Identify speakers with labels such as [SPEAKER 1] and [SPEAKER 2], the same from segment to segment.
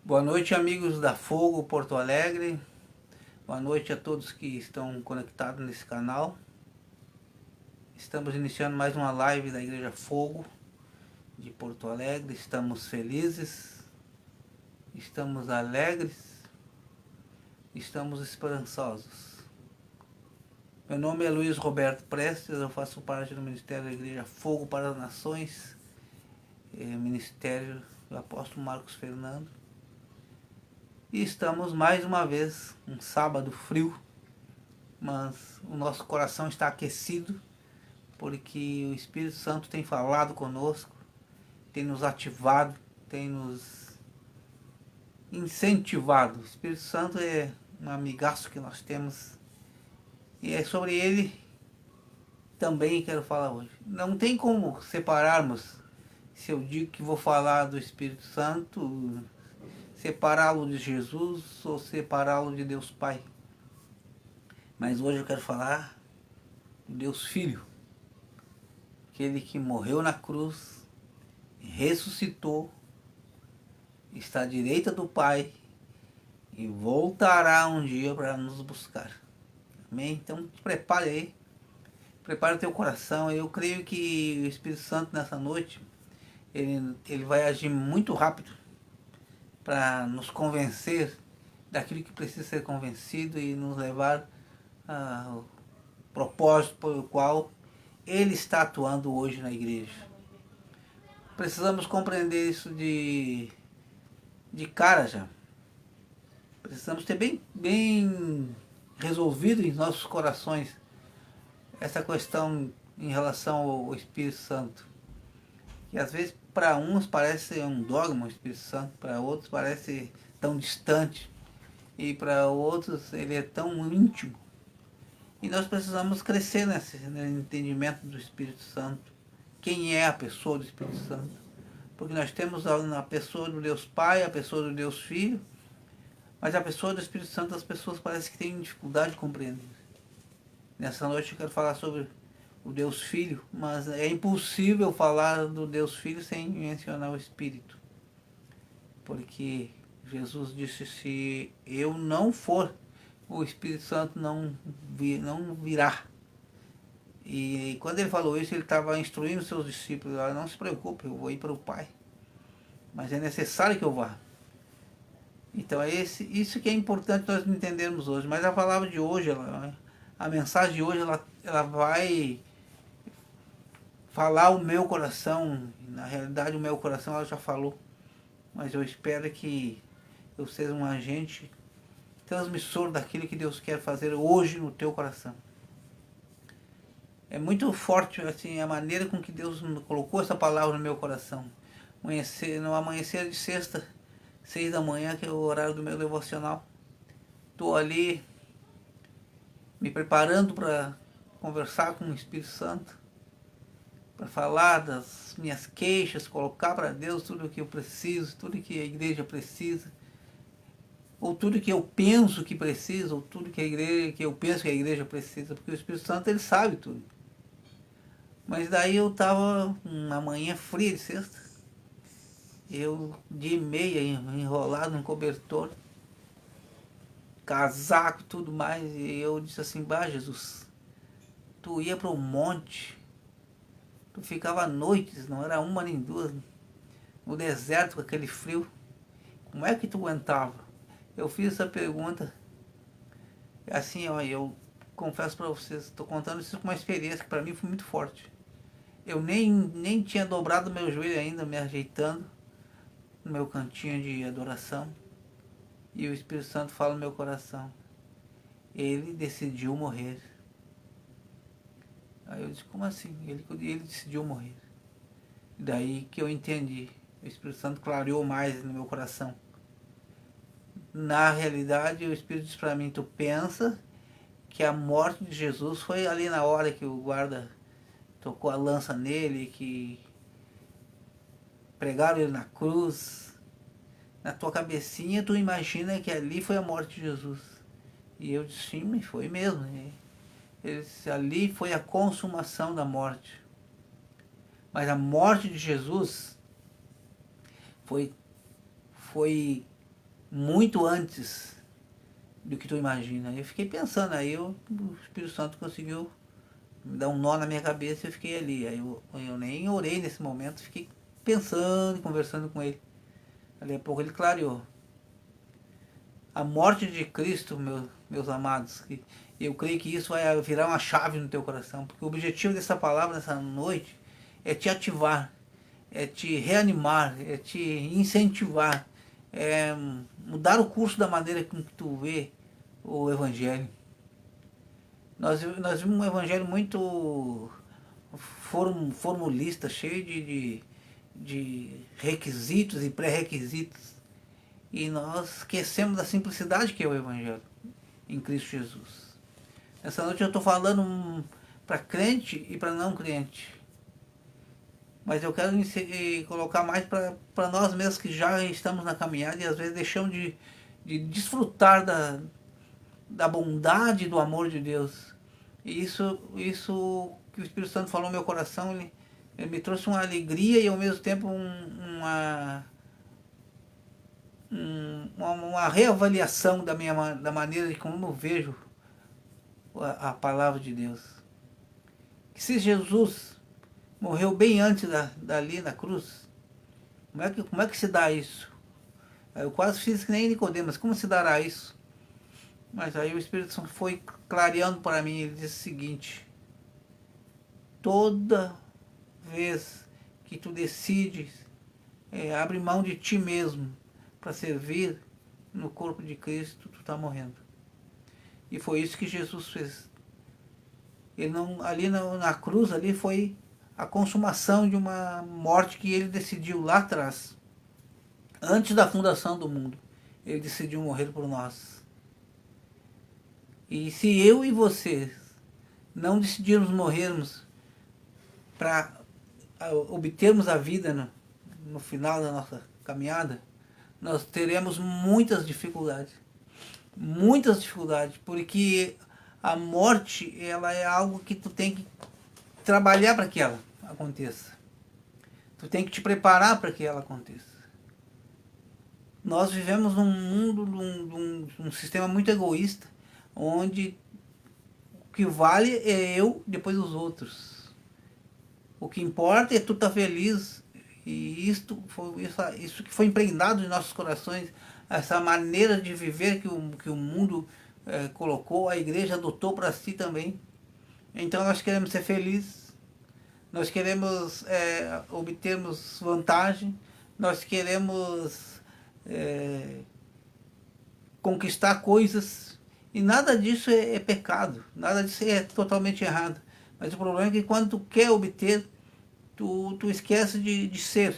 [SPEAKER 1] Boa noite, amigos da Fogo Porto Alegre. Boa noite a todos que estão conectados nesse canal. Estamos iniciando mais uma live da Igreja Fogo de Porto Alegre. Estamos felizes, estamos alegres, estamos esperançosos. Meu nome é Luiz Roberto Prestes, eu faço parte do Ministério da Igreja Fogo para as Nações, Ministério do Apóstolo Marcos Fernando. E estamos mais uma vez, um sábado frio, mas o nosso coração está aquecido, porque o Espírito Santo tem falado conosco, tem nos ativado, tem nos incentivado. O Espírito Santo é um amigaço que nós temos, e é sobre ele também quero falar hoje. Não tem como separarmos, se eu digo que vou falar do Espírito Santo, separá-lo de Jesus ou separá-lo de Deus Pai. Mas hoje eu quero falar do Deus Filho, aquele que morreu na cruz, ressuscitou, está à direita do Pai e voltará um dia para nos buscar. Amém? Então te prepare aí, prepare o teu coração. Eu creio que o Espírito Santo nessa noite, ele vai agir muito rápido para nos convencer daquilo que precisa ser convencido e nos levar ao propósito pelo qual ele está atuando hoje na igreja. Precisamos compreender isso de cara já. Precisamos ter bem resolvido em nossos corações essa questão em relação ao Espírito Santo. Que às vezes para uns parece um dogma o Espírito Santo, para outros parece tão distante, e para outros ele é tão íntimo. E nós precisamos crescer nesse entendimento do Espírito Santo. Quem é a pessoa do Espírito Santo? Porque nós temos a pessoa do Deus Pai, a pessoa do Deus Filho, mas a pessoa do Espírito Santo as pessoas parecem que têm dificuldade de compreender. Nessa noite eu quero falar sobre o Deus Filho, mas é impossível falar do Deus Filho sem mencionar o Espírito. Porque Jesus disse, se eu não for, o Espírito Santo não virá. E quando ele falou isso, ele estava instruindo seus discípulos, não se preocupe, eu vou ir para o Pai, mas é necessário que eu vá. Então é isso que é importante nós entendermos hoje. Mas a palavra de hoje, a mensagem de hoje, ela vai falar o meu coração. Na realidade o meu coração ela já falou, mas eu espero que eu seja um agente transmissor daquilo que Deus quer fazer hoje no teu coração. É muito forte assim, a maneira com que Deus colocou essa palavra no meu coração. No amanhecer de sexta, 6 da manhã, que é o horário do meu devocional, estou ali me preparando para conversar com o Espírito Santo, para falar das minhas queixas, colocar para Deus tudo o que eu preciso, tudo que a igreja precisa, ou tudo que eu penso que precisa, ou tudo que eu penso que a igreja precisa, porque o Espírito Santo ele sabe tudo. Mas daí eu estava uma manhã fria de sexta, eu de meia enrolado no cobertor, casaco, tudo mais, e eu disse assim, bah, Jesus, tu ia para o monte, tu ficava noites, não era uma nem duas, no deserto com aquele frio, como é que tu aguentava? Eu fiz essa pergunta, assim, ó, eu confesso para vocês, estou contando isso com uma experiência que para mim foi muito forte. Eu nem tinha dobrado meu joelho ainda, me ajeitando no meu cantinho de adoração, e o Espírito Santo fala no meu coração, ele decidiu morrer. Aí eu disse, como assim? Ele decidiu morrer. Daí que eu entendi, o Espírito Santo clareou mais no meu coração. Na realidade, o Espírito disse para mim, tu pensa que a morte de Jesus foi ali na hora que o guarda tocou a lança nele, que pregaram ele na cruz. Na tua cabecinha tu imagina que ali foi a morte de Jesus. E eu disse, sim, foi mesmo. Ele disse, ali foi a consumação da morte. Mas a morte de Jesus foi muito antes do que tu imagina. Eu fiquei pensando, aí o Espírito Santo conseguiu me dar um nó na minha cabeça e eu fiquei ali. Aí eu nem orei nesse momento, fiquei pensando, conversando com ele. Ali a pouco ele clareou. A morte de Cristo, meus amados, que eu creio que isso vai virar uma chave no teu coração, porque o objetivo dessa palavra nessa noite é te ativar, é te reanimar, é te incentivar, é mudar o curso da maneira com que tu vê o Evangelho. Nós vimos um Evangelho muito formulista, cheio de requisitos e pré-requisitos. E nós esquecemos da simplicidade que é o Evangelho em Cristo Jesus. Essa noite eu estou falando para crente e para não crente. Mas eu quero colocar mais para nós mesmos que já estamos na caminhada e às vezes deixamos de desfrutar da bondade e do amor de Deus. E isso que o Espírito Santo falou no meu coração, ele me trouxe uma alegria e ao mesmo tempo uma reavaliação da maneira de como eu vejo a palavra de Deus. Que se Jesus morreu bem antes dali na cruz, como é que se dá isso? Eu quase fiz que nem Nicodemus, como se dará isso? Mas aí o Espírito Santo foi clareando para mim, ele disse o seguinte: toda vez que tu decides abrir mão de ti mesmo para servir no corpo de Cristo, tu está morrendo. E foi isso que Jesus fez. Ele não, ali na cruz ali foi a consumação de uma morte que ele decidiu lá atrás, antes da fundação do mundo. Ele decidiu morrer por nós. E se eu e você não decidirmos morrermos para obtermos a vida no final da nossa caminhada, nós teremos muitas dificuldades. Muitas dificuldades, porque a morte, ela é algo que tu tem que trabalhar para que ela aconteça. Tu tem que te preparar para que ela aconteça. Nós vivemos num mundo, num sistema muito egoísta, onde o que vale é eu, depois os outros. O que importa é tu estar feliz. E isso que foi impregnado em nossos corações, essa maneira de viver que o mundo colocou, a igreja adotou para si também. Então nós queremos ser felizes, nós queremos obtermos vantagem, nós queremos conquistar coisas, e nada disso é pecado, nada disso é totalmente errado. Mas o problema é que quando tu quer obter, tu esquece de ser,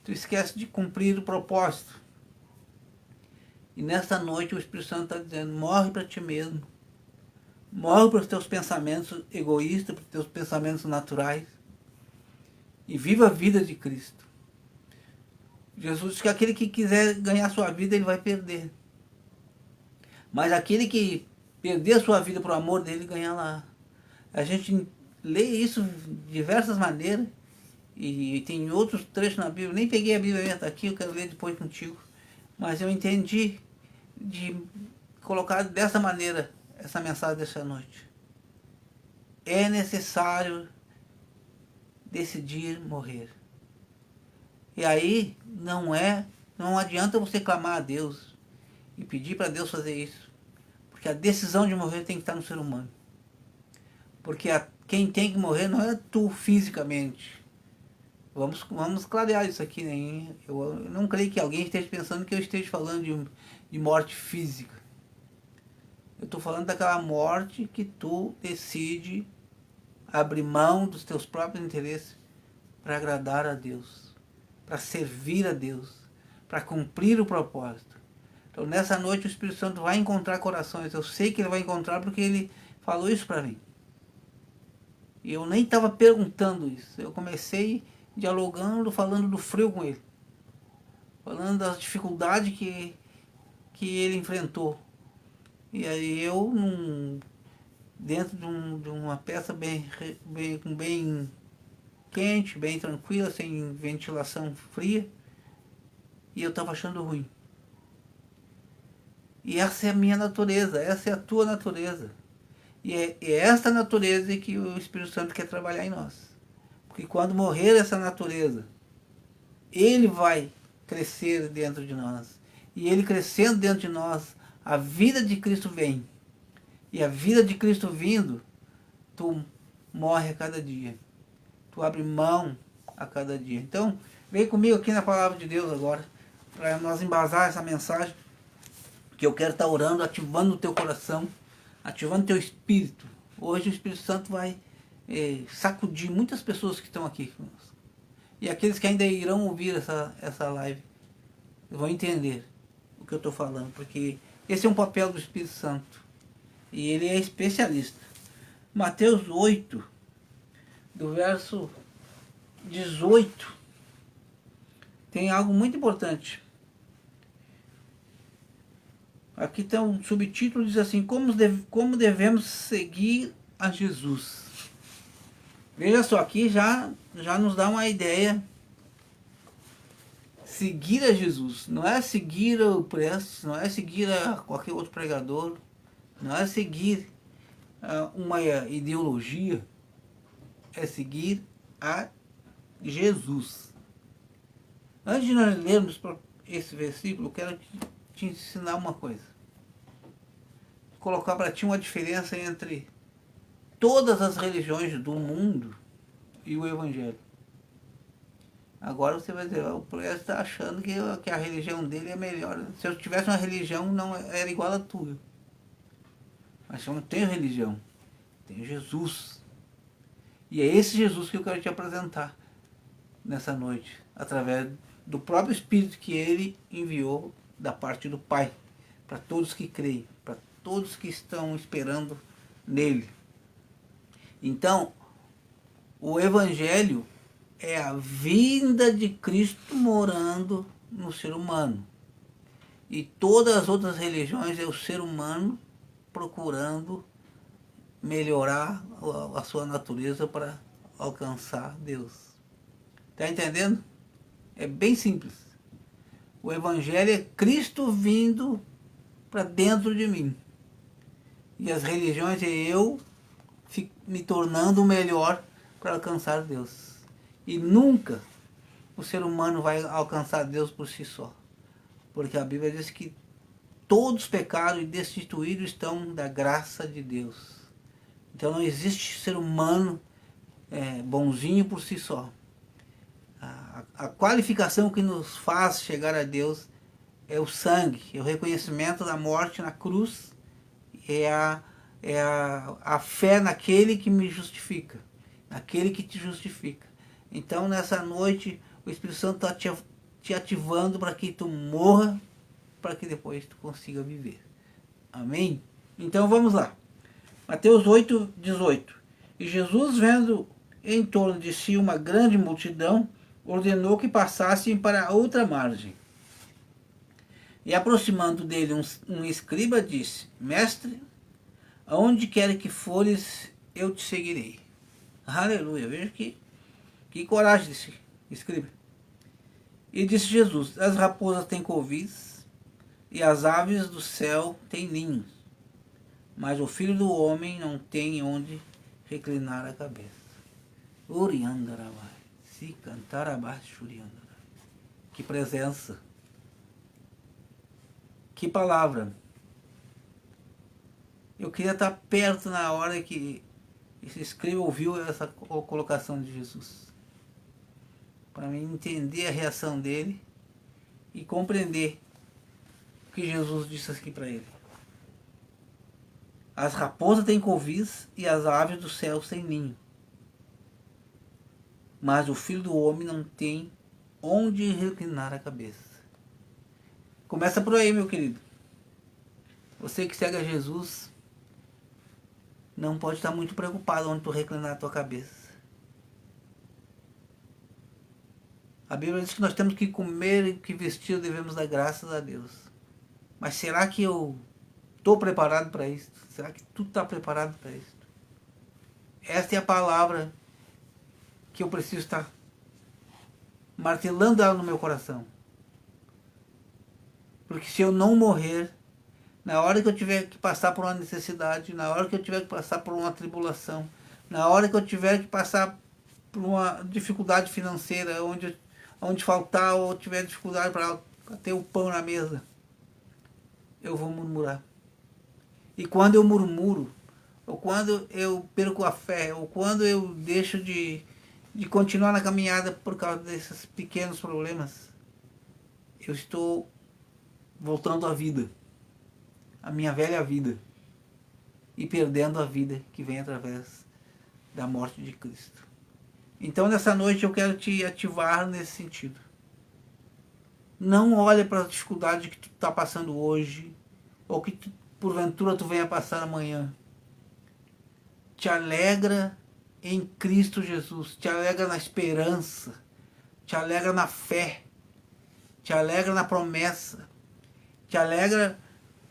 [SPEAKER 1] tu esquece de cumprir o propósito. E nesta noite o Espírito Santo está dizendo: morre para ti mesmo, morre para os teus pensamentos egoístas, para os teus pensamentos naturais, e viva a vida de Cristo. Jesus disse que aquele que quiser ganhar sua vida, ele vai perder. Mas aquele que perder a sua vida por amor dele, ganha lá. A gente lê isso de diversas maneiras, e tem outros trechos na Bíblia. Nem peguei a Bíblia aqui, eu quero ler depois contigo. Mas eu entendi de colocar dessa maneira essa mensagem dessa noite. É necessário decidir morrer. E aí não adianta você clamar a Deus e pedir para Deus fazer isso, porque a decisão de morrer tem que estar no ser humano. Porque quem tem que morrer não é tu fisicamente. Vamos clarear isso aqui, né? Eu não creio que alguém esteja pensando que eu esteja falando de morte física. Eu estou falando daquela morte que tu decide abrir mão dos teus próprios interesses para agradar a Deus, para servir a Deus, para cumprir o propósito. Então nessa noite o Espírito Santo vai encontrar corações. Eu sei que ele vai encontrar porque ele falou isso para mim. E eu nem estava perguntando isso. Eu comecei dialogando, falando do frio com ele. Falando das dificuldades que ele enfrentou. E aí eu, dentro de uma peça bem quente, bem tranquila, sem ventilação fria, e eu estava achando ruim. E essa é a minha natureza, essa é a tua natureza. E é esta natureza que o Espírito Santo quer trabalhar em nós. Porque quando morrer essa natureza, ele vai crescer dentro de nós. E ele crescendo dentro de nós, a vida de Cristo vem. E a vida de Cristo vindo, tu morre a cada dia. Tu abre mão a cada dia. Então, vem comigo aqui na palavra de Deus agora, para nós embasar essa mensagem, que eu quero estar orando, ativando o teu coração, ativando o teu espírito. Hoje o Espírito Santo vai sacudir muitas pessoas que estão aqui conosco. E aqueles que ainda irão ouvir essa live vão entender o que eu estou falando, porque esse é um papel do Espírito Santo. E ele é especialista. Mateus 8, do verso 18, tem algo muito importante. Aqui tem um subtítulo, diz assim, como devemos seguir a Jesus. Veja só, aqui já nos dá uma ideia. Seguir a Jesus, não é seguir o Prestes, não é seguir a qualquer outro pregador, não é seguir uma ideologia, é seguir a Jesus. Antes de nós lermos esse versículo, eu quero te ensinar uma coisa. Colocar para ti uma diferença entre todas as religiões do mundo e o Evangelho. Agora você vai dizer, o Prestes está achando que a religião dele é melhor. Se eu tivesse uma religião, não era igual a tua. Mas eu não tenho religião, tenho Jesus. E é esse Jesus que eu quero te apresentar nessa noite, através do próprio Espírito que ele enviou da parte do Pai, para todos que creem, para todos que estão esperando nele. Então, o Evangelho é a vinda de Cristo morando no ser humano. E todas as outras religiões é o ser humano procurando melhorar a sua natureza para alcançar Deus. Está entendendo? É bem simples. O Evangelho é Cristo vindo para dentro de mim. E as religiões é eu me tornando melhor para alcançar Deus. E nunca o ser humano vai alcançar Deus por si só. Porque a Bíblia diz que todos pecaram e destituídos estão da graça de Deus. Então não existe ser humano bonzinho por si só. A qualificação que nos faz chegar a Deus é o sangue, é o reconhecimento da morte na cruz, é a fé naquele que me justifica, naquele que te justifica. Então nessa noite o Espírito Santo está te ativando para que tu morra, para que depois tu consiga viver. Amém? Então vamos lá. Mateus 8, 18. E Jesus, vendo em torno de si uma grande multidão, ordenou que passassem para a outra margem. E aproximando dele um escriba, disse, Mestre, aonde quer que fores, eu te seguirei. Aleluia, veja que coragem desse escriba. E disse Jesus, as raposas têm covis, e as aves do céu têm ninhos, mas o Filho do Homem não tem onde reclinar a cabeça. Uriandarabai, se cantar abaixo, Uriandarabai. Que presença, que palavra. Eu queria estar perto na hora que esse escriba ouviu essa colocação de Jesus, para mim entender a reação dele e compreender o que Jesus disse aqui para ele. As raposas têm covis e as aves do céu têm ninho, mas o Filho do Homem não tem onde reclinar a cabeça. Começa por aí, meu querido. Você que segue a Jesus não pode estar muito preocupado onde tu reclinar a tua cabeça. A Bíblia diz que nós temos que comer e que vestir devemos dar graças a Deus. Mas será que eu estou preparado para isso? Será que tu está preparado para isso? Esta é a palavra que eu preciso estar martelando ela no meu coração. Porque se eu não morrer, Na hora que eu tiver que passar por uma necessidade, na hora que eu tiver que passar por uma tribulação, na hora que eu tiver que passar por uma dificuldade financeira, onde faltar ou tiver dificuldade para ter o pão na mesa, eu vou murmurar. E quando eu murmuro, ou quando eu perco a fé, ou quando eu deixo de continuar na caminhada por causa desses pequenos problemas, eu estou voltando à vida, à minha velha vida, e perdendo a vida que vem através da morte de Cristo. Então nessa noite eu quero te ativar nesse sentido. Não olhe para as dificuldades que tu está passando hoje, ou que porventura tu venha passar amanhã. Te alegra em Cristo Jesus, te alegra na esperança, te alegra na fé, te alegra na promessa, te alegra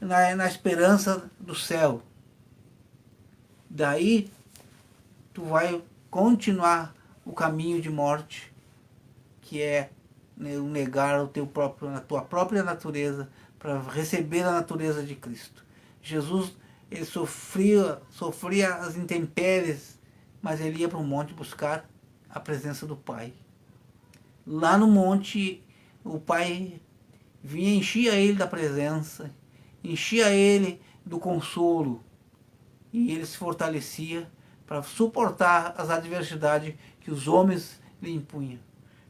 [SPEAKER 1] na esperança do céu. Daí tu vai continuar o caminho de morte, que é negar a tua própria natureza para receber a natureza de Cristo. Jesus, ele sofria as intempéries, mas ele ia para o monte buscar a presença do Pai. Lá no monte, o Pai vinha e enchia ele da presença, enchia ele do consolo, e ele se fortalecia para suportar as adversidades que os homens lhe impunham.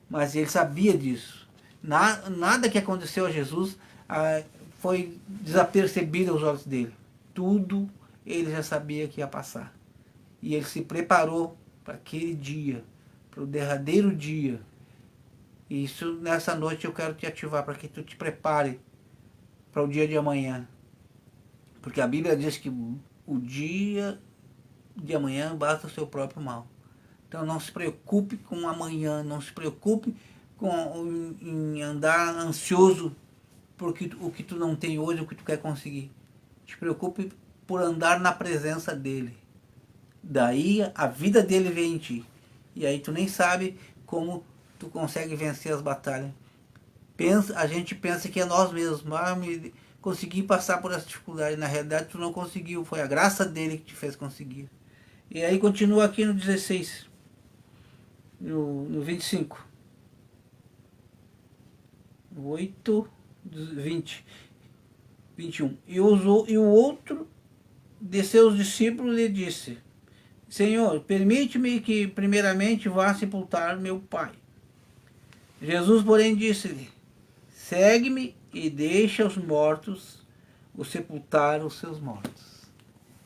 [SPEAKER 1] Mas ele sabia disso. Nada que aconteceu a Jesus foi desapercebido aos olhos dele. Tudo ele já sabia que ia passar. E ele se preparou para aquele dia, para o derradeiro dia. E isso, nessa noite eu quero te ativar para que tu te prepare para o dia de amanhã. Porque a Bíblia diz que o dia de amanhã basta o seu próprio mal. Então não se preocupe com amanhã, não se preocupe em andar ansioso por o que tu não tem hoje, o que tu quer conseguir. Te preocupe por andar na presença dele. Daí a vida dele vem em ti. E aí tu nem sabe como tu consegue vencer as batalhas. A gente pensa que é nós mesmos. Consegui passar por essa dificuldade. Na realidade tu não conseguiu. Foi a graça dele que te fez conseguir. E aí continua aqui no 16. No 25. 8, 20, 21. E o outro de seus discípulos lhe disse: Senhor, permite-me que primeiramente vá sepultar meu pai. Jesus, porém, disse-lhe: Segue-me e deixa os mortos o sepultar os seus mortos.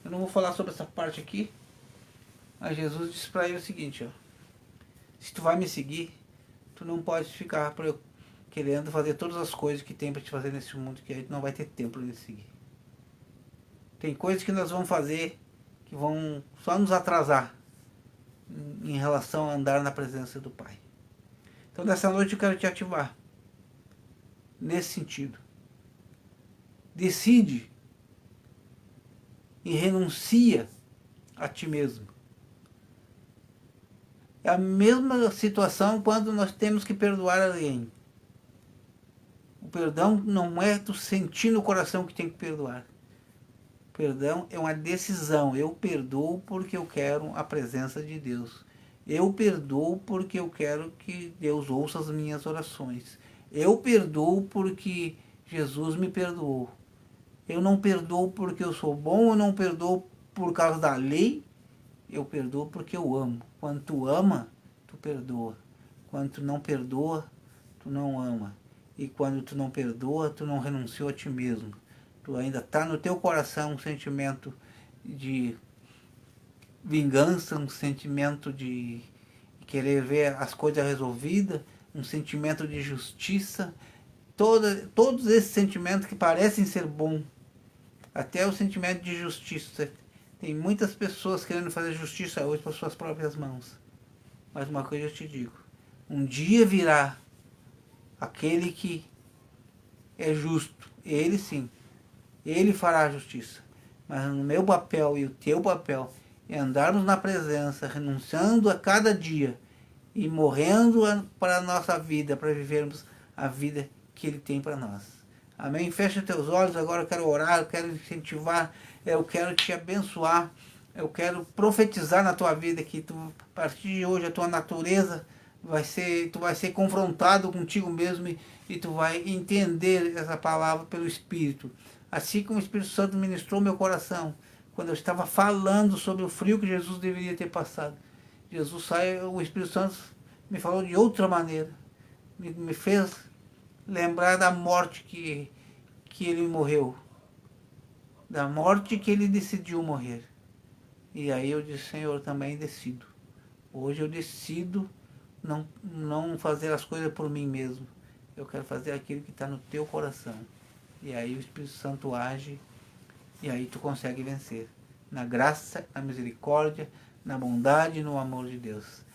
[SPEAKER 1] Eu não vou falar sobre essa parte aqui, mas Jesus disse para ele o seguinte: ó, se tu vai me seguir, tu não pode ficar querendo fazer todas as coisas que tem para te fazer nesse mundo, que aí tu não vai ter tempo de seguir. Tem coisas que nós vamos fazer que vão só nos atrasar em relação a andar na presença do Pai. Então nessa noite eu quero te ativar nesse sentido. Decide e renuncia a ti mesmo. É a mesma situação quando nós temos que perdoar alguém. O perdão não é tu sentir no coração que tem que perdoar. O perdão é uma decisão. Eu perdoo porque eu quero a presença de Deus. Eu perdoo porque eu quero que Deus ouça as minhas orações. Eu perdoo porque Jesus me perdoou. Eu não perdoo porque eu sou bom, eu não perdoo por causa da lei. Eu perdoo porque eu amo. Quando tu ama, tu perdoa. Quando tu não perdoa, tu não ama. E quando tu não perdoa, tu não renunciou a ti mesmo. Tu ainda está no teu coração um sentimento de vingança, um sentimento de querer ver as coisas resolvidas, um sentimento de justiça. Todos esses sentimentos que parecem ser bons, até o sentimento de justiça. Tem muitas pessoas querendo fazer justiça hoje com as suas próprias mãos. Mas uma coisa eu te digo: um dia virá aquele que é justo. Ele sim, ele fará a justiça. Mas no meu papel e o teu papel é andarmos na presença, renunciando a cada dia e morrendo para a nossa vida, para vivermos a vida que ele tem para nós. Amém? Fecha teus olhos, agora eu quero orar, eu quero incentivar, eu quero te abençoar, eu quero profetizar na tua vida que tu, a partir de hoje a tua natureza tu vai ser confrontado contigo mesmo e tu vai entender essa palavra pelo Espírito. Assim como o Espírito Santo ministrou meu coração, quando eu estava falando sobre o frio que Jesus deveria ter passado. O Espírito Santo me falou de outra maneira, me fez lembrar da morte que ele morreu, da morte que ele decidiu morrer. E aí eu disse, Senhor, também decido. Hoje eu decido não fazer as coisas por mim mesmo. Eu quero fazer aquilo que está no teu coração. E aí o Espírito Santo age e aí tu consegue vencer. Na graça, na misericórdia, na bondade e no amor de Deus.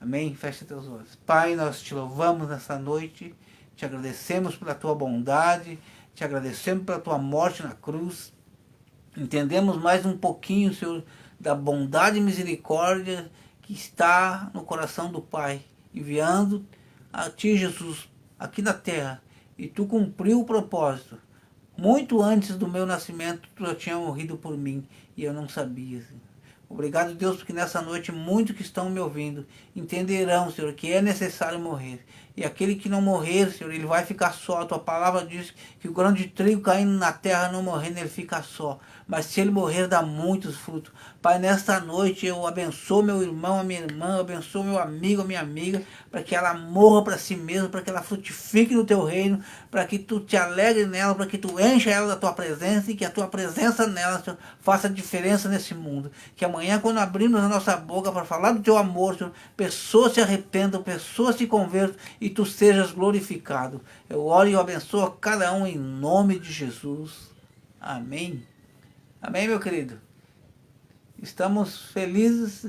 [SPEAKER 1] Amém? Fecha teus olhos. Pai, nós te louvamos nessa noite, te agradecemos pela tua bondade, te agradecemos pela tua morte na cruz. Entendemos mais um pouquinho, Senhor, da bondade e misericórdia que está no coração do Pai, enviando a ti, Jesus, aqui na terra. E tu cumpriu o propósito. Muito antes do meu nascimento, tu já tinha morrido por mim e eu não sabia, Senhor. Obrigado, Deus, porque nessa noite muitos que estão me ouvindo entenderão, Senhor, que é necessário morrer. E aquele que não morrer, Senhor, ele vai ficar só. A tua palavra diz que o grão de trigo caindo na terra, não morrendo, ele fica só. Mas se ele morrer, dá muitos frutos. Pai, nesta noite eu abençoo meu irmão, a minha irmã, eu abençoo meu amigo, a minha amiga, para que ela morra para si mesma, para que ela frutifique no teu reino, para que tu te alegre nela, para que tu encha ela da tua presença e que a tua presença nela, Senhor, faça diferença nesse mundo. Que amanhã, quando abrirmos a nossa boca para falar do teu amor, Senhor, pessoas se arrependam, pessoas se convertam e tu sejas glorificado. Eu oro e eu abençoo a cada um em nome de Jesus. Amém. Amém, meu querido? Estamos felizes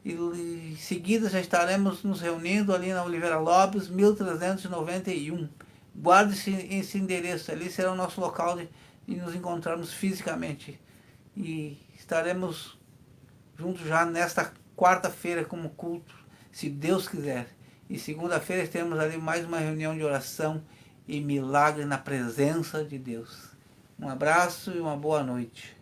[SPEAKER 1] e em seguida já estaremos nos reunindo ali na Oliveira Lopes, 1391. Guarde esse endereço, ali será o nosso local de nos encontrarmos fisicamente. E estaremos juntos já nesta quarta-feira como culto, se Deus quiser. E segunda-feira teremos ali mais uma reunião de oração e milagre na presença de Deus. Um abraço e uma boa noite.